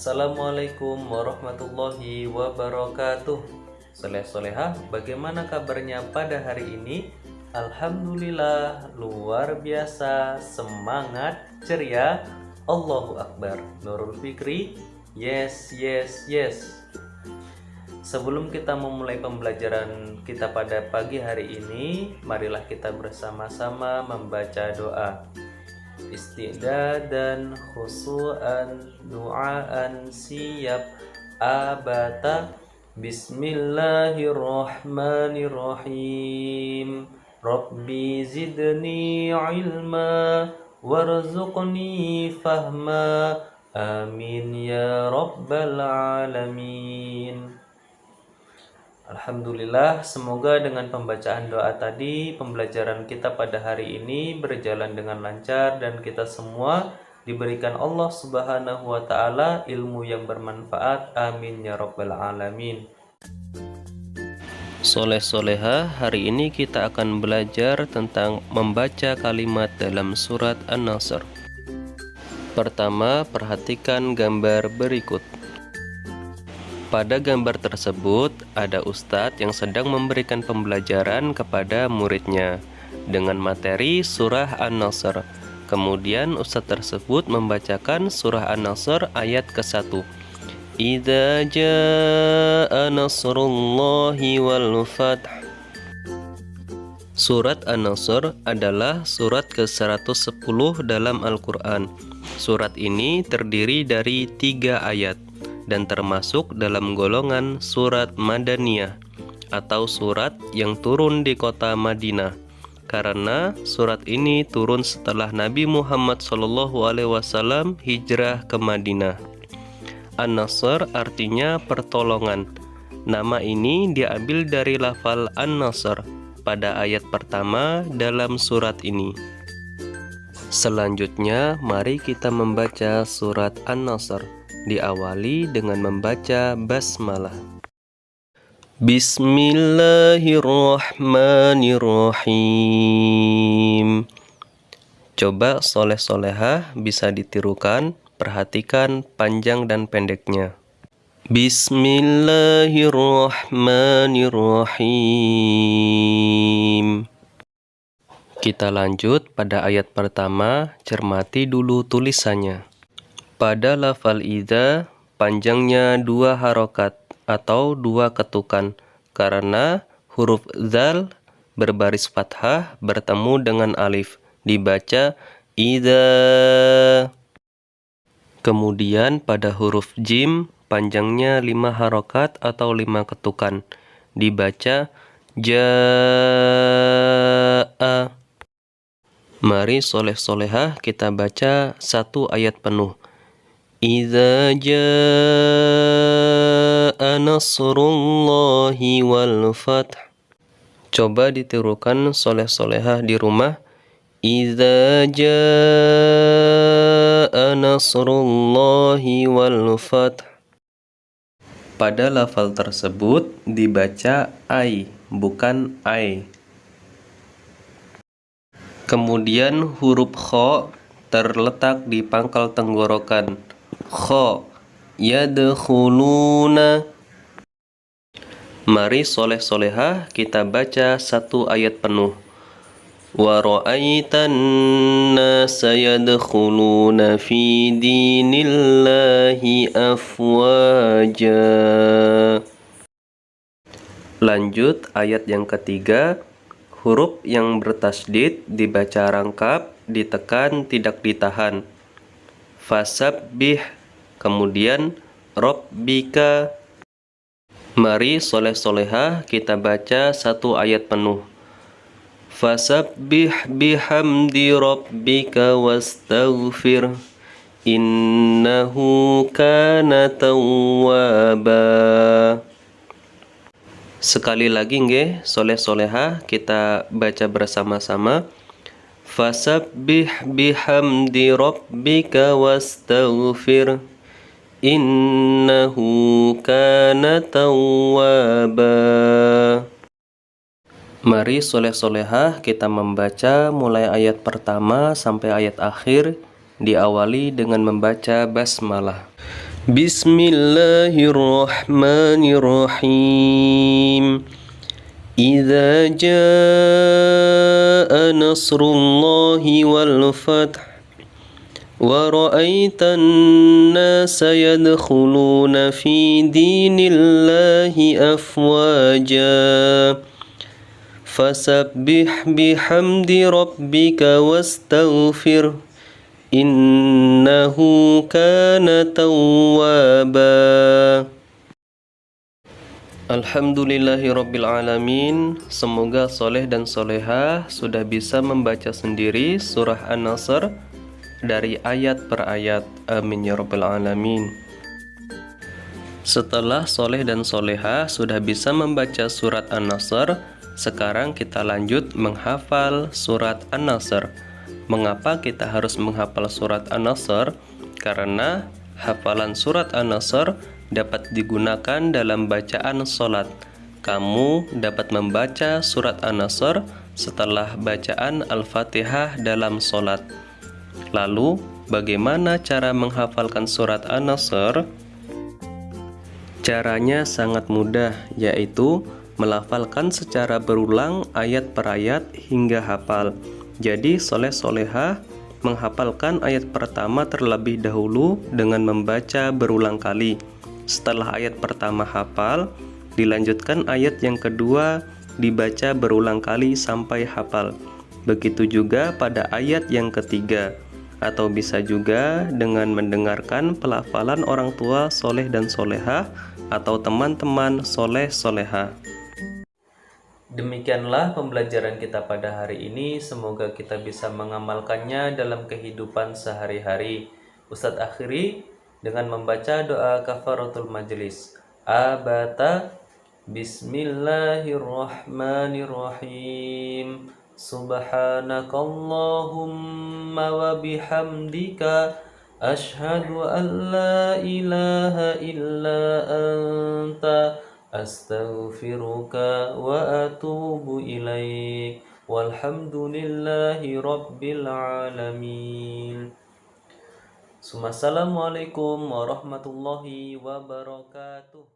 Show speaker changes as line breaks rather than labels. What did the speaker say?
Assalamualaikum warahmatullahi wabarakatuh. Soleh-solehah, bagaimana kabarnya pada hari ini? Alhamdulillah, luar biasa, semangat, ceria. Allahu Akbar. Nurul Fikri, yes, yes, yes. Sebelum kita memulai pembelajaran kita pada pagi hari ini, marilah kita bersama-sama membaca doa. Isti'dadan khusu'an du'aan siap abata. Bismillahirrahmanirrahim. Rabbi zidni ilma warzuqni fahma. Amin ya rabbal alamin. Alhamdulillah, semoga dengan pembacaan doa tadi, pembelajaran kita pada hari ini berjalan dengan lancar dan kita semua diberikan Allah Subhanahu wa Ta'ala ilmu yang bermanfaat. Amin ya rabbal alamin. Soleh-soleha, hari ini kita akan belajar tentang membaca kalimat dalam surat An-Nasr. Pertama, perhatikan gambar berikut. Pada gambar tersebut, ada ustadz yang sedang memberikan pembelajaran kepada muridnya dengan materi surah An-Nasr. Kemudian ustadz tersebut membacakan surah An-Nasr ayat ke-1. Idza jaa nasrullahi wal fath. Surat An-Nasr adalah surat ke-110 dalam Al-Quran. Surat ini terdiri dari 3 ayat dan termasuk dalam golongan surat Madaniyah atau surat yang turun di kota Madinah, karena surat ini turun setelah Nabi Muhammad SAW hijrah ke Madinah. An-Nasr artinya pertolongan. Nama ini diambil dari lafal An-Nasr pada ayat pertama dalam surat ini. Selanjutnya, mari kita membaca surat An-Nasr. Diawali dengan membaca basmalah. Bismillahirrahmanirrahim. Coba soleh-solehah bisa ditirukan, perhatikan panjang dan pendeknya. Bismillahirrahmanirrahim. Kita lanjut pada ayat pertama, cermati dulu tulisannya. Pada lafal idza, panjangnya 2 harokat atau 2 ketukan, karena huruf zal berbaris fathah bertemu dengan alif, dibaca idza. Kemudian pada huruf jim, panjangnya 5 harokat atau 5 ketukan, dibaca jaa. Mari soleh-solehah kita baca 1 ayat penuh. Idza jaa nasrullahi wal fath. Coba ditirukan soleh-solehah di rumah. Idza jaa nasrullahi wal fath. Pada lafal tersebut dibaca ai, bukan ai. Kemudian huruf kha terletak di pangkal tenggorokan. Kha yadkhuluna. Mari soleh-solehah kita baca 1 ayat penuh. Wa ra'aitan nasa yadkhuluna fi dinillahi afwaja. Lanjut ayat yang ketiga. Huruf yang bertasydid dibaca rangkap, ditekan, tidak ditahan. Fasabbih, kemudian Rabbika. Mari soleh-solehah kita baca 1 ayat penuh. Fasabbih bihamdi rabbika wastaghfir innahu kana tawwaba. Sekali lagi nggih, soleh-solehah kita baca bersama-sama. Fasabbih bihamdi rabbika wastaghfir innahu kana tawwaba. Mari soleh-solehah kita membaca mulai ayat pertama sampai ayat akhir, diawali dengan membaca basmalah. Bismillahirrahmanirrahim. Idza jaa nasrullahi wal fath wa ra'aitan nasa yadkhuluna fi dinillahi afwaja fasabbih bihamdi rabbika wastaghfir innahu kana tawwaba. Alhamdulillahirabbil alamin. Semoga soleh dan solehah sudah bisa membaca sendiri surah An-Nasr dari ayat per ayat. Amin ya rabbal alamin. Setelah soleh dan solehah sudah bisa membaca surat An-Nasr, sekarang kita lanjut menghafal surat An-Nasr. Mengapa kita harus menghafal surat An-Nasr? Karena hafalan surat An-Nasr dapat digunakan dalam bacaan sholat. Kamu dapat membaca surat An-Nasr setelah bacaan Al-Fatihah dalam sholat. Lalu, bagaimana cara menghafalkan surat An-Nasr? Caranya sangat mudah, yaitu melafalkan secara berulang ayat per ayat hingga hafal. Jadi, soleh-solehah menghafalkan ayat pertama terlebih dahulu dengan membaca berulang kali. Setelah ayat pertama hafal, dilanjutkan ayat yang kedua dibaca berulang kali sampai hafal. Begitu juga pada ayat yang ketiga. Atau bisa juga dengan mendengarkan pelafalan orang tua soleh dan solehah atau teman-teman soleh solehah. Demikianlah pembelajaran kita pada hari ini. Semoga kita bisa mengamalkannya dalam kehidupan sehari-hari. Ustadz akhiri dengan membaca doa kafaratul majelis. Abata Bismillahirrahmanirrahim. Subhanakallahumma wa bihamdika ashhadu an la ilaha illa anta astaghfiruka wa atubu ilaik. Walhamdulillahi rabbil alamin. Assalamualaikum warahmatullahi wabarakatuh.